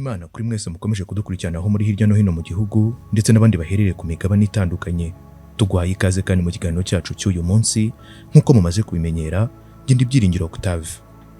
Imana kuri mwese mukomeje kudukurikirana aho muri hirya no hino mu gihugu ndetse n'abandi baherereye ku migabane itandukanye. Tugwaye ikaze kandi mu kiganiro cyacu cy'uyu munsi nk'uko mumaze kubimenyera, Genda Ibyiringiro Octave.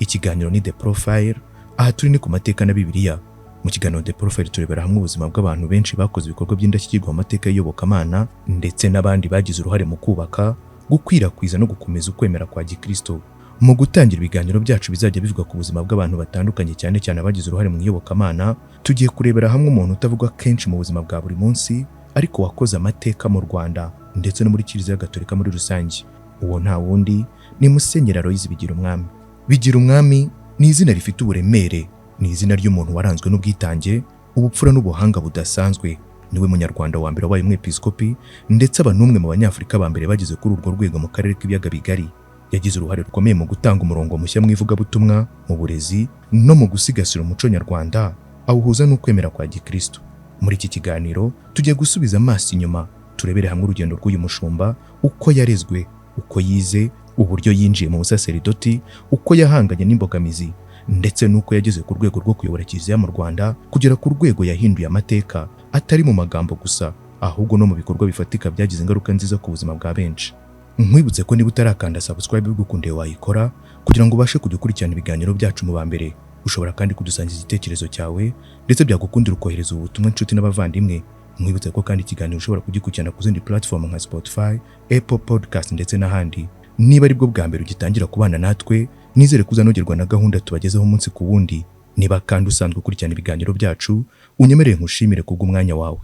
Ikiganiro ni The Profile, aha turi ni ku mateka na Bibiliya. Mu kiganiro The Profile turebera hamwe ubuzima bw'abantu benshi bakoze ibikorwa by'indashyikirwa mu mateka y'iyobokamana ndetse n'abandi bagize uruhare mu kubaka, gukwirakwiza no gukomeza ukwemera kwa Gikristo. Mu gutangira ibiganiro byacu bizajya bivuga ku buzima bw'abantu batandukanye cyane cyane abagize uruhare mu iyobokamana, tugiye kurebera hamwe umuntu utavuga kenshi mu buzima bwa buri munsi ariko wakoze amateka mu Rwanda ndetse no muri Kiliziya Gatolika muri rusange. Uwo nta wundi ni Musenyeri Aloys Bigirumwami. Bigirumwami ni izina rifite uburemere, ni izina ry'umuntu waranzwe n'ubwitange, ubupfura n'ubuhanga budasanzwe. Niwe munyarwanda wa mbere wabaye umwepiskopi ndetse aba n'umwe mu banyafurika ba mbere bagize kuri urwo rwego mu karere k'ibiyaga bigari. Yagize uruhare rukomeye mu gutanga umurongo mushya mu ivugabutumwa, mu burezi no mu gusigasira umuco nyarwanda, awuhuza n'ukwemera kwa Gikristo. Muri iki kiganiro tugiye gusubiza amaso inyuma, turebere hamwe urugendo rw'uyu mushumba, uko yarezwe, uko yize, uburyo yinjiye mu busaseridoti, uko yahanganye n'imbogamizi ndetse n'uko yageze ku rwego rwo kuyobora Kiliziya mu Rwanda, kugera ku rwego yahinduye amateka atari mu magambo gusa ahubwo no mu bikorwa bifatika byagize ingaruka nziza ku buzima bwa benshi. Nkwibutse ko niba utarakanda subscribe bigukunde wayikora kugira ngo ubashe kujya ukurikirana ibiganiro byacu mu ba mbere. Ushobora kandi kudusangiza igitekerezo cyawe ndetse byagukundira ukohereza ubutumwa inshuti n'abavandimwe. Nkwibutse ko kandi ikiganiro ushobora kugikurikirana ku zindi platform nka Spotify, Apple Podcast ndetse n'ahandi. Niba ari bwo bwa mbere ugitangira kubana natwe, nizere kuzanogerwa na gahunda tubagezaho umunsi ku wundi. Niba kandi usanzwe ukurikirana ibiganiro byacu, unyemerere nkushimire kubw'umwanya wawe.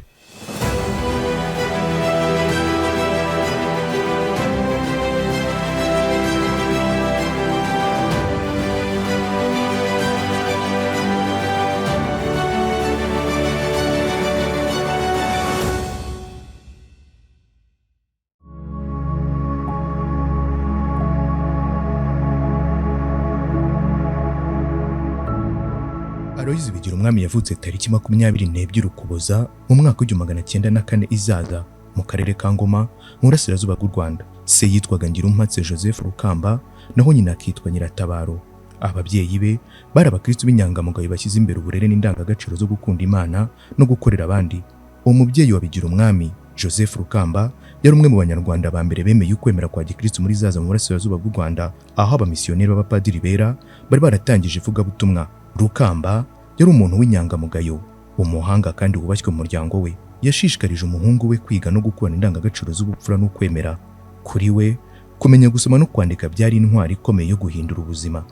Aloys Bigirumwami yavutse tariki 22 Ukuboza mu mwaka w'1904 Izaza mu karere ka Ngoma mu burasirazuba bw'u Rwanda. Se yitwaga Ngirumpatse Joseph Rukamba naho nyina akitwa Nyiratabaro. Ababyeyi be bari abakristo b'inyangamugayo bashyize imbere uburere n'indangagaciro zo gukunda Imana no gukorera abandi. Uwo mubyeyi wa Bigirumwami Joseph Rukamba yari umwe mu banyarwanda ba mbere bemeye ukwemera kwa Gikristo muri Zaza mu burasirazuba bw'u Rwanda, aho abamisiyoneri b'abapadiri bera bari baratangije ivugabutumwa. Rukamba yari umuntu w'inyangamugayo, umuhanga kandi wubashywe mu muryango we. Yashishikarije umuhungu we kwiga no gukurana indangagaciro z'ubupfura n'ukwemera. Kuri we, kumenya gusoma no kwandika byari intwari ikomeye yo guhindura ubuzima.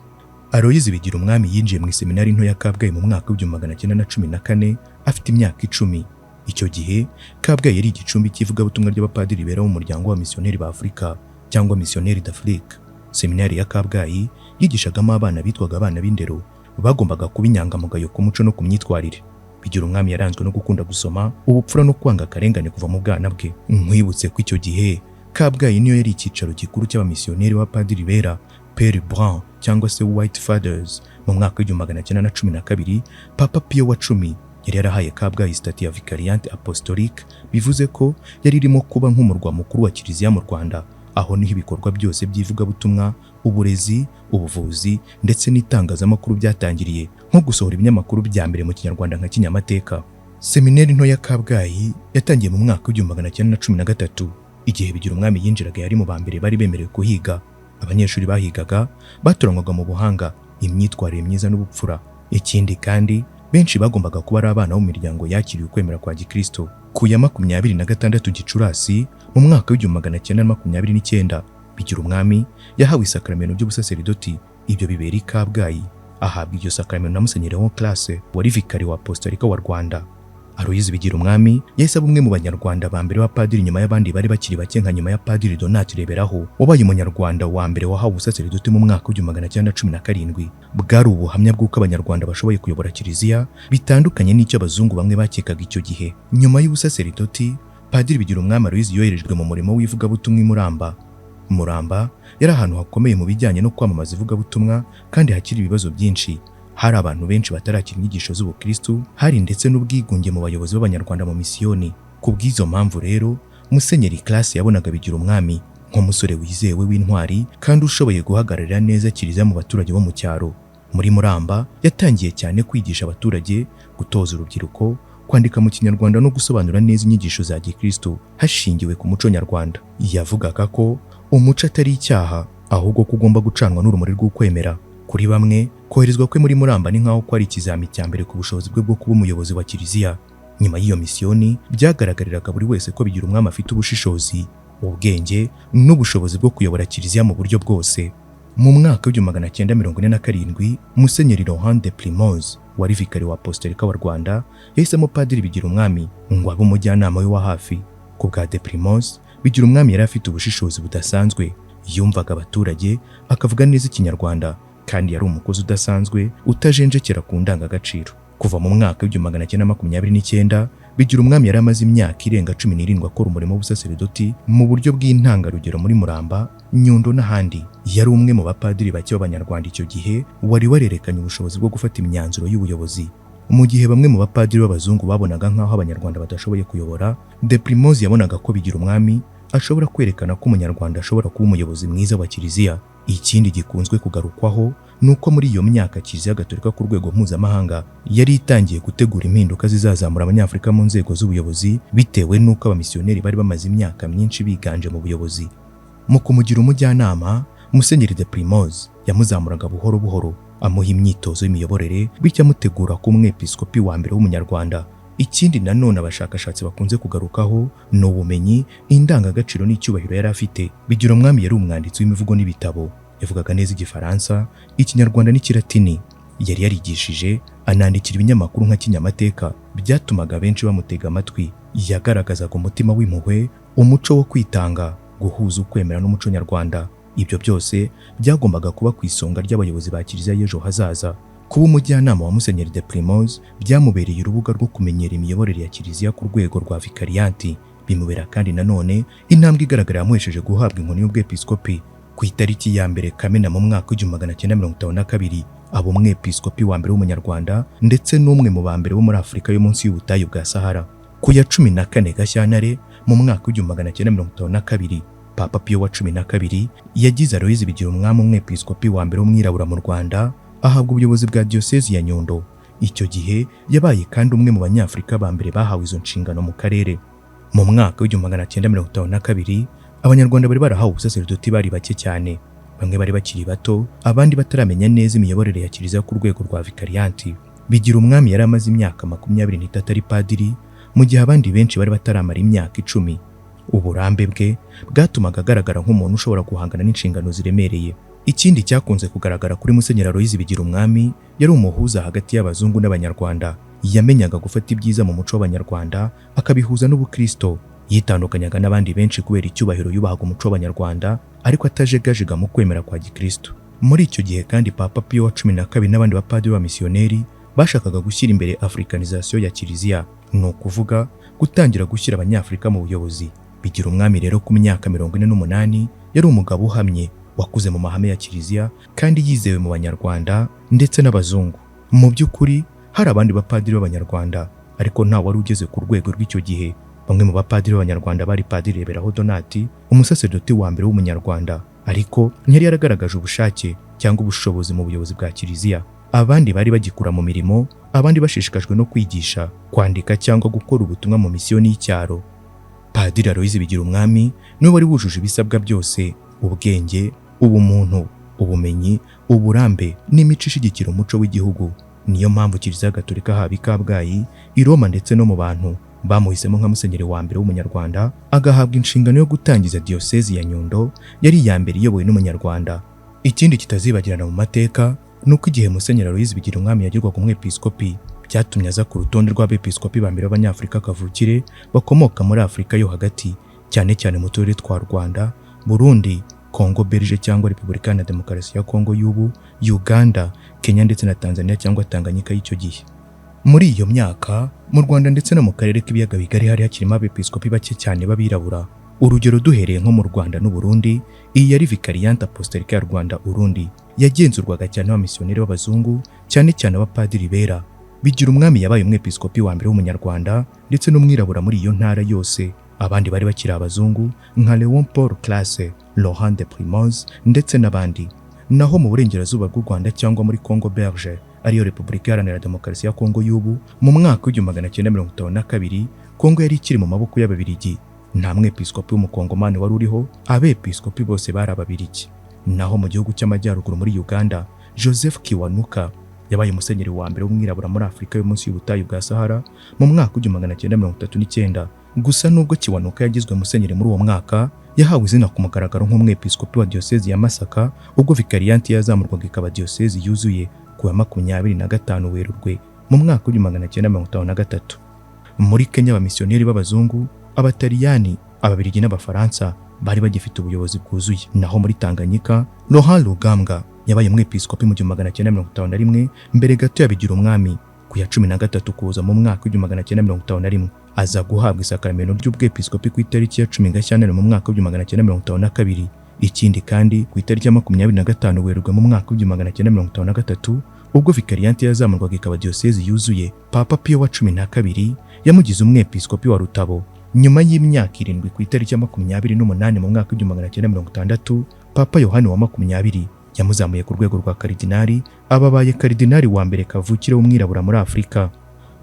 Aloys Bigirumwami yinjiye mu iseminari nto ya Kabgayi mu mwaka w'1914 afite imyaka 10. Icyo gihe Kabgayi yari igicumbi cy'ivugabutumwa ry'abapadiri bera mu muryango wa misiyoneri ba Afurika cyangwa Missionnaires d'Afrique. Seminari ya Kabgayi yigishagamo abana bitwaga abana b'indero, bagombaga kuba inyangamugayo ku muco no ku myitwarire. Bigirumwami yaranzwe no gukunda gusoma, ubupfura no kwanga akarengane kuva mu bwana bwe. Nkwibutse ko icyo gihe Kabgayi niyo yari icyicaro gikuru cy'abamisiyoneri b'abapadiri bera Père Brun cyangwa se White Fathers. Mu mwaka w'1912 Papa Pio wa 10 yari yarahaye Kabgayi stati ya Vicariate Apostolique, bivuze ko yari irimo kuba nk'umurwa mukuru wa Kiliziya mu Rwanda, aho niho ibikorwa byose by'ivugabutumwa, uburezi, ubuvuzi ndetse n'itangazamakuru byatangiriye, nko gusohora ibinyamakuru bya mbere mu Kinyarwanda nka Kinyamateka. Seminari nto ya Kabgayi yatangiye mu mwaka w'1913. Igihe Bigirumwami yinjiraga yari mu ba mbere bari bemerewe kuhiga. Abanyeshuri bahigaga batoranywaga mu buhanga, imyitwarire myiza n'ubupfura. Ikindi kandi benshi bagombaga kuba ari abana bo mu miryango yakiriye ukwemera kwa Gikristo. Ku ya 26 Gicurasi mu mwaka w'1929 Bigirumwami yahawe isakramento by'ubusaseridoti. Ibyo bibera i Kabgayi. Ahabwa iryo sakramento na Musenyeri Leon Classe wari vikari wa Apostolika wa Rwanda. Aloys Bigirumwami yahise aba umwe mu banyarwanda ba mbere b'apadiri nyuma y'abandi bari bakiri bake nka nyuma ya Padiri Donat Reberaho wabaye umunyarwanda wa mbere wahawe ubusaseridoti mu mwaka w'1917. Bwari ubuhamya bw'uko abanyarwanda bashoboye kuyobora Kiliziya bitandukanye n'icyo abazungu bamwe bakekaga icyo gihe. Nyuma y'ubusaseridoti, Padiri Bigirumwami Aloys yoherejwe mu murimo w'ivugabutumwa i Muramba. Muramba yari ahantu hakomeye mu bijyanye no kwamamaza ivugabutumwa kandi hakiri ibibazo byinshi. Hari abantu benshi batarakira inyigisho z'ubukristo, hari ndetse n'ubwigunge mu bayobozi b'abanyarwanda mu misiyoni. Ku bw'izo mpamvu rero, Musenyeri Classe yabonaga Bigirumwami nk'umusore wizewe w'intwari kandi ushoboye guhagararira neza Kiliziya mu baturage bo mu cyaro. Muri Muramba yatangiye cyane kwigisha abaturage, gutoza urubyiruko, kwandika mu Kinyarwanda no gusobanura neza inyigisho za Gikristo hashingiwe ku muco nyarwanda. Yavugaga ko umuco atari icyaha, ahubwo ko ugomba gucanwa n'urumuri rw'ukwemera. Kuri bamwe, koherezwa kwe muri Muramba ni nk'aho ko ari ikizami cya mbere ku bushobozi bwe bwo kuba umuyobozi wa Kiliziya. Nyuma y'iyo misiyoni byagaragariraga buri wese ko Bigirumwami afite ubushishozi, ubwenge n'ubushobozi bwo kuyobora Kiliziya mu buryo bwose. Mu mwaka w'1947, Musenyeri Laurent de Primoz wari vikari wa Apostolika wa Rwanda yahisemo Padiri Bigirumwami ngo abe umujyanama we wa hafi. Ku bwa de Primoz, Bigirumwami yari afite ubushishozi budasanzwe, yumvaga abaturage, akavuga neza Ikinyarwanda, kandi yari umukozi udasanzwe utajenjekera ku ndangagaciro. Kuva mu mwaka w'1929, Bigirumwami yari amaze imyaka irenga 17 akora umurimo w'ubusaseredoti mu buryo bw'intangarugero muri Muramba, Nyundo n'ahandi. Yari umwe mu bapadiri bake b'Abanyarwanda icyo gihe wari warerekanye ubushobozi bwo gufata imyanzuro y'ubuyobozi. Mu gihe bamwe mu bapadiri b'abazungu babonaga nk'aho Abanyarwanda badashoboye kuyobora, de Primoz yabonaga ko Bigirumwami ashobora kwerekana ko Umunyarwanda ashobora kuba umuyobozi mwiza wa Kiliziya. Ikindi gikunzwe kugarukwaho nuko muri iyo myaka Kiliziya Gatolika ku rwego mpuzamahanga yari itangiye gutegura impinduka zizazamura Abanyafurika mu nzego z'ubuyobozi, bitewe nuko abamisiyoneri bari bamaze imyaka myinshi biganje mu buyobozi. Mu kumugira umujyanama, Musenyeri de Primoz yamuzamuraga buhoro buhoro, amuha imyitozo y'imiyoborere, bityo amutegura ku umwepiskopi wa mbere w'Umunyarwanda. Ikindi nanone abashakashatsi bakunze kugarukaho ni ubumenyi, indangagaciro n'icyubahiro yari afite. Bigirumwami yari umwanditsi w'imivugo n'ibitabo, yavugaga neza Igifaransa, Ikinyarwanda n'Ikilatini. Yari yarigishije, anandikira ibinyamakuru nka Kinyamateka, byatumaga benshi bamutega amatwi. Yagaragazaga umutima w'impuhwe, umuco wo kwitanga, guhuza ukwemera n'umuco nyarwanda. Ibyo byose byagombaga kuba ku isonga ry'abayobozi ba Kiliziya y'ejo hazaza. Kuba umujyanama wa Musenyeri de Primoz byamubereye urubuga rwo kumenyera imiyoborere ya Kiliziya ku rwego rwa vikariyanti. Bimubera kandi nanone intambwe igaragara yamuhesheje guhabwa inkoni y'ubwepiskopi. Ku itariki ya mbere Kamena mu mwaka w'1952, aba umwepiskopi wa mbere w'Umunyarwanda ndetse n'umwe mu ba mbere bo muri Afurika yo munsi y'ubutayu bwa Sahara. Ku ya 14 Gashyantare mu mwaka w'1952, Papa Pio wa 12 yagize Aloyizi Bigirumwami umwepiskopi wa mbere w'umwirabura mu Rwanda, ahabwa ubuyobozi bwa Diyosezi ya Nyundo. Icyo gihe yabaye kandi umwe mu Banyafurika ba mbere bahawe izo nshingano mu karere. Mu mwaka w'1952, Abanyarwanda bari barahawe ubusaseredoti bari bake cyane. Bamwe bari bakiri bato, abandi bataramenya neza imiyoborere ya Kiliziya ku rwego rwa vikariyanti. Bigirumwami yari amaze imyaka 23 ari padiri, mu gihe abandi benshi bari bataramara imyaka 10. Uburambe bwe bwatumaga agaragara nk'umuntu ushobora guhangana n'inshingano ziremereye. Ikindi cyakunze kugaragara kuri Musenyeri Aloyizi Bigirumwami, yari umuhuza hagati y'abazungu n'Abanyarwanda. Yamenyaga gufata ibyiza mu muco w'Abanyarwanda akabihuza n'Ubukristo. Yitandukanyaga n'abandi benshi kubera icyubahiro yubahaga umuco w'Abanyarwanda, ariko atajegajega mu kwemera kwa Gikristo. Muri icyo gihe kandi Papa Pio wa 12 n'abandi bapadiri b'abamisiyoneri bashakaga gushyira imbere africanization ya Kiliziya, ni ukuvuga gutangira gushyira Abanyafurika mu buyobozi. Bigirumwami rero ku myaka 48 yari umugabo uhamye, wakuze mu mahame ya Kiliziya kandi yizewe mu Banyarwanda ndetse n'abazungu. Mu by'ukuri hari abandi bapadiri b'Abanyarwanda, ariko nta wari ugeze ku rwego rw'icyo gihe. Bamwe mu bapadiri b'Abanyarwanda bari Padiri Reberaho Donati, umusaseredoti wa mbere w'Umunyarwanda, ariko ntiyari yaragaragaje ubushake cyangwa ubushobozi mu buyobozi bwa Kiliziya. Abandi bari bagikura mu mirimo, abandi bashishikajwe no kwigisha, kwandika cyangwa gukora ubutumwa mu misiyoni y'icyaro. Padiri Aloyizi Bigirumwami niwe wari wujuje ibisabwa byose: ubwenge, ubumuntu, ubumenyi, uburambe n'imico ishigikira umuco w'igihugu. Niyo mpamvu Kiliziya Gatolika haba i Kabgayi, i Roma ndetse no mu bantu bamuhisemo nka Musenyeri wa mbere w'Umunyarwanda, agahabwa inshingano yo gutangiza Diyosezi ya Nyundo, yari iya mbere iyobowe n'Umunyarwanda. Ikindi kitazibagirana mu mateka nuko igihe Musenyeri Aloyizi Bigirumwami yagirwaga umwepiskopi, byatumye aza ku rutonde rw'abepiskopi ba mbere b'Abanyafurika kavukire bakomoka muri Afurika yo hagati, cyane cyane mu turere twa Rwanda, Burundi, Kongo Belge cyangwa Repubulika ya Demokarasi ya Kongo y'ubu, Uganda, Kenya ndetse na Tanzania cyangwa Tanganyika y'icyo gihe. Muri iyo myaka mu Rwanda ndetse no mu karere k'ibiyaga bigari hari hakirimo abepiskopi bake cyane b'abirabura. Urugero duhereye nko mu Rwanda n'u Burundi, iyi yari Vicariante Apostolique ya Rwanda Urundi, yagenzurwaga cyane n'abamisiyoneri b'abazungu, cyane cyane abapadiri bera. Bigirumwami yabaye umwepiskopi wa mbere w'Umunyarwanda ndetse n'umwirabura muri iyo ntara yose. Abandi bari bakiri abazungu nka Léon Paul Classe, Laurent de Primoz ndetse n'abandi. naho mu burengerazuba bw'u Rwanda cyangwa muri Congo Belge ariyo Repubulika Iharanira Demokarasi ya Congo y'ubu, mu mwaka w'1952 Congo yari ikiri mu maboko y'Ababiligi. Nta mwepiskopi w'umukongomani wari uriho, abepiskopi bose bari Ababiligi. Naho mu gihugu cy'amajyaruguru muri Uganda, Joseph Kiwanuka yabaye musenyeri wa mbere w'umwirabura muri Afurika yo munsi y'ubutayu bwa Sahara mu mwaka w'1939. Gusa nubwo Kiwanuka yagizwe musenyeri muri uwo mwaka, yahawe izina ku mugaragaro nk'umwepiskopi wa diocese ya Masaka ubwo vikariyanti yazamurwaga ikaba diocese yuzuye ku wa 25 Werurwe mu mwaka w'1953. Muri Kenya abamisiyoneri b'abazungu, Abataliyani, Ababiligi n'Abafaransa bari bagifite ubuyobozi bwuzuye. Naho muri Tanganyika, Laurent Rugambwa yabaye umwepiskopi mu 1951 mbere gato yabigira umwami ku ya 13 kuza mu mwaka w'1951. Aza guhabwa isakramento ry'ubwepiskopi ku itariki ya 10 Gashyantare mu mwaka w'1952. Ikindi kandi ku itariki ya 25 Werurwe mu mwaka w'1953 ubwo vikariyanti yazamurwaga ikaba diocese yuzuye, Papa Pio wa 12 yamugize umwepiskopi wa Rutabo. Nyuma y'imyaka 7 ku itariki ya 28 mu mwaka w'1960, Papa Yohani wa 20 yamuzamuye ku rwego rwa karidinali, ababaye karidinali wa mbere kavukire w'umwirabura muri Afurika.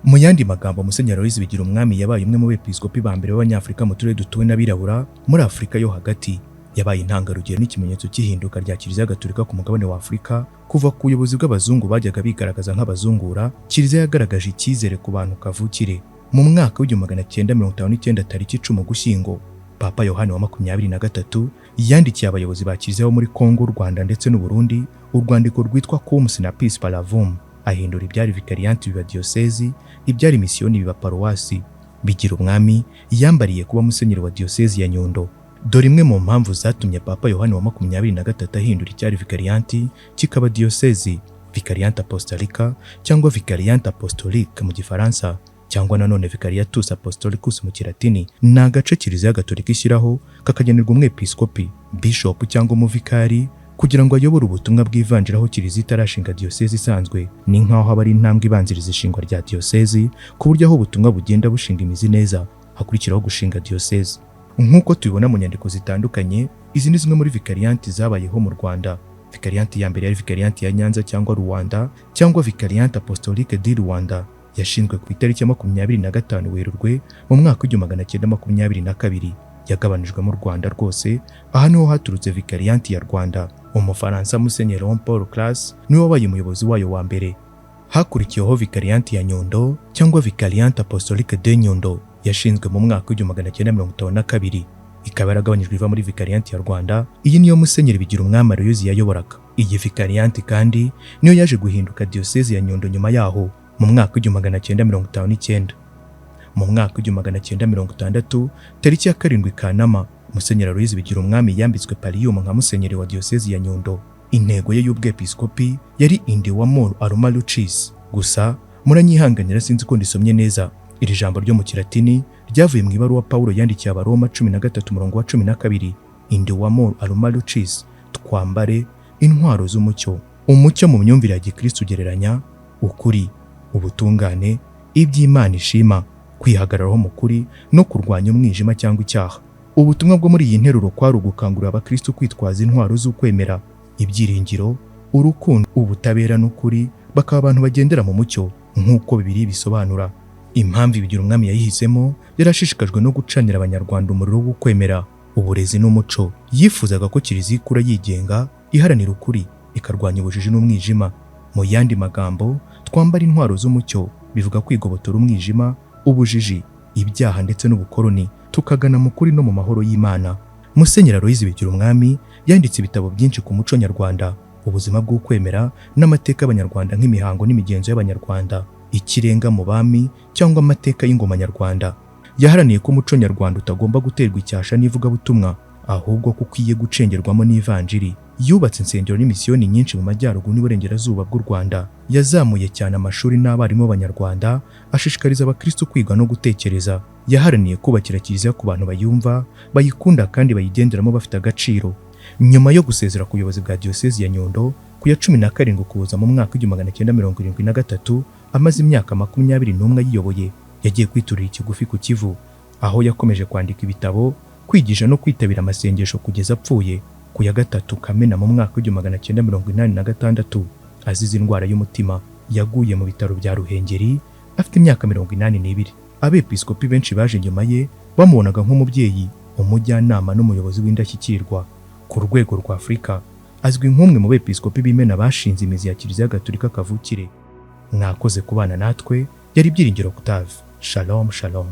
Mu yandi magambo, Musenyeri Aloys Bigirumwami yabaye umwe mu bepiskopi ba mbere b'Abanyafurika mu turere dutuwe n'abirabura muri Afurika yo hagati. Yabaye intangarugero n'ikimenyetso cy'ihinduka rya Kiliziya Gatolika ku mugabane wa Afurika. Kuva ku buyobozi bw'abazungu bajyaga bigaragaza nk'abazungura, Kiliziya yagaragaje icyizere ku bantu kavukire. Mu mwaka w'1959 tariki 10 Ugushyingo, Papa Yohani wa 23 yandikiye abayobozi ba Kiliziya bo muri Congo, Rwanda ndetse n'u Burundi urwandiko rwitwa Cum Sinapis Palavum, ahindura ibyari vikariyanti biba diocese, ibyari misiyoni biba paruwasi. Bigirumwami yambariye kuba musenyeri wa diocese ya Nyundo. Dore imwe mu mpamvu zatumye Papa Yohani wa 23 ahindura icyari vikariyanti kikaba diocese: Vicariante Apostolica cyangwa Vicariante Apostolique mu Gifaransa, cyangwa nanone Vicariatus Apostolicus mu Kilatini. Ni agace Kiliziya Gatolika ishyiraho kakagenerwa umwepiskopi, bishop cyangwa umuvikari kugira ngo ayobore ubutumwa bw'ivanjiri aho Kiliziya itarashinga diocese isanzwe. Ni nk'aho haba ari intambwe ibanziriza ishingwa rya diocese, ku buryo aho ubutumwa bugenda bushinga imizi neza hakurikiraho gushinga diocese. Nk'uko tubibona mu nyandiko zitandukanye, izi ni zimwe muri vikariyanti zabayeho mu Rwanda. Vikariyanti ya mbere yari vikariyanti ya Nyanza cyangwa Rwanda, cyangwa Vicariante Apostolique di Rwanda, yashinzwe ku itariki ya 25 Werurwe mu mwaka w'1922. Yagabanijwe mu Rwanda rwose. Aha niho haturutse vikariyanti ya Rwanda. Umufaransa Musenyeri Jean Paul Classe niwe wabaye umuyobozi wayo wa mbere. Hakurikiyeho vikariyanti ya Nyundo cyangwa Vicariante Apostolique de Nyundo, yashinzwe mu mwaka w'1952. Ikaba yaragabanyijwe iva muri vikariyanti ya Rwanda. Iyi niyo Musenyeri Bigirumwami Aloys yayoboraga. Iyi vikariyanti kandi niyo yaje guhinduka diocese ya Nyundo nyuma yaho mu mwaka w'1959. Mu mwaka w'1960 tariki ya 7 Kanama, Musenyeri Aloys Bigirumwami yambitswe pallium nka musenyeri wa diocese ya Nyundo. Intego ye y'ubwepiskopi yari indi wa mor aroma lucis. Gusa muranyihanganira sinzi ko ndisomye neza. Iri jambo ryo mu Kilatini ryavuye mu ibaruwa Paulo yandikiye Abaroma 13:12. Indi wa mor aroma lucis, twambare intwaro z'umucyo. Umucyo mu myumvire ya Gikristo ugereranya ukuri, ubutungane, iby'Imana ishima, kwihagararaho mu kuri no kurwanya umwijima cyangwa icyaha. Ubutumwa bwo muri iyi nteruro kwari ugukangurira abakristo kwitwaza intwaro z'ukwemera, ibyiringiro, urukundo, ubutabera n'ukuri, bakaba abantu bagendera mu mucyo nk'uko Bibiliya bisobanura. Impamvu Bigirumwami yayihisemo, yarashishikajwe no gucanira abanyarwanda umuriro wo kwemera, uburezi n'umuco. Yifuzaga ko Kiliziya ikura yigenga, iharanira ukuri, ikarwanya ubujiji n'umwijima. Mu yandi magambo, twambara intwaro z'umucyo bivuga kwigobotora umwijima, ubujiji, ibyaha ndetse n'ubukoroni, tukagana mu kuri no mu mahoro y'Imana. Musenyeri Aloys Bigirumwami yanditse ibitabo byinshi ku muco nyarwanda, ubuzima bw'ukwemera n'amateka y'Abanyarwanda nk'imihango n'imigenzo y'Abanyarwanda, ikirenga mu bami cyangwa amateka y'ingoma nyarwanda. Yaharaniye ko umuco nyarwanda utagomba guterwa icyasha n'ivugabutumwa, ahubwo ko ukwiye gucengerwamo n'ivanjiri. Yubatse insengero n'imisiyoni nyinshi mu majyaruguru n'uburengerazuba bw'u Rwanda. Yazamuye cyane amashuri n'abarimu b'Abanyarwanda, ashishikariza abakristo kwiga no gutekereza. Yaharaniye kubakira Kiliziya ku bantu bayumva, bayikunda kandi bayigenderamo bafite agaciro. Nyuma yo gusezera ku buyobozi bwa diocese ya Nyundo ku ya 17 Ukuboza mu mwaka w'1973, amaze imyaka 21 yiyoboye, yagiye kwiturira ikigufi ku Kivu, aho yakomeje kwandika ibitabo, kwigisha no kwitabira amasengesho kugeza apfuye ku ya 3 Kamena mu mwaka w'1986 azize indwara y'umutima. Yaguye mu bitaro bya Ruhengeri afite imyaka 82. Abepiskopi benshi baje nyuma ye bamubonaga nk'umubyeyi, umujyanama n'umuyobozi w'indashyikirwa. Ku rwego rwa Afurika azwi nk'umwe mu bepiskopi b'Imena bashinze imizi ya Kiliziya Gatolika kavukire. Mwakoze kubana natwe, yari Byiringiro Octave. Shalom shalom.